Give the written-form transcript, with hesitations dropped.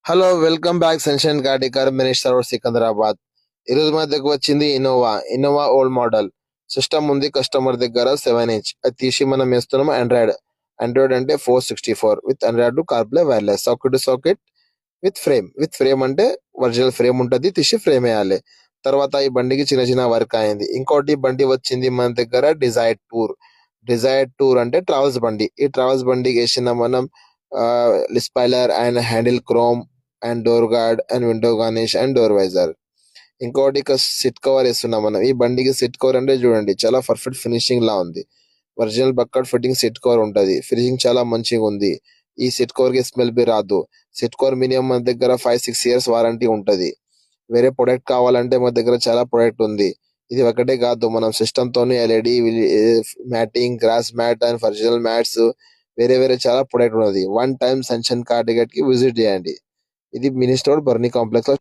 Hello welcome back Sunshine car decor minister road Secunderabad. ఈరోజు మన దగ్గర వచ్చింది ఇన్నోవా ఓల్డ్ మోడల్ సిస్టమ్ ఉంది కస్టమర్ దగ్గర 7 ఇంచ్. అది తీసి మనం వేస్తున్నాం ఆండ్రాయిడ్ అంటే 464 with Android CarPlay wireless socket socket with frame అంటే ఒరిజినల్ ఫ్రేమ్ ఉంటుంది, తీసి ఫ్రేమ్ వేయాలి. తర్వాత ఈ బండికి చిన్న చిన్న వర్క్ అయింది. ఇంకోటి బండి వచ్చింది మన దగ్గర డిజైర్ టూర్ అంటే ట్రావెల్స్ బండి. ఈ ట్రావెల్స్ బండికి వేసిన మనం spoiler and handle chrome and door guard and window garnish and door visor. ఇంకోటి ఇక సిట్ కవర్ వేస్తున్నాం మనం. ఈ బండికి సిట్ కవర్ అంటే చూడండి చాలా పర్ఫెక్ట్ ఫినిషింగ్ లా ఉంది. ఒరిజినల్ బక్కట్ ఫిట్టింగ్ సిట్ కవర్ ఉంటది. ఫినిషింగ్ చాలా మంచిగా ఉంది. ఈ సిట్ కవర్ కి స్మెల్ బి రాదు. సిట్ కవర్ మినిమం మన దగ్గర 5-6 ఇయర్స్ వారంటీ ఉంటది. వేరే ప్రొడక్ట్ కావాలంటే మన దగ్గర చాలా ప్రొడక్ట్ ఉంది. ఇది ఒకటే కాదు, మనం సిస్టమ్ తోని LED matting, grass mat and original mats వేరే వేరే చాలా ప్రొడక్ట్ ఉన్నది. వన్ టైం సన్షైన్ కార్ కి విజిట్ చేయండి. ఇది మినీ స్టోర్ బర్నీ కాంప్లెక్స్ లో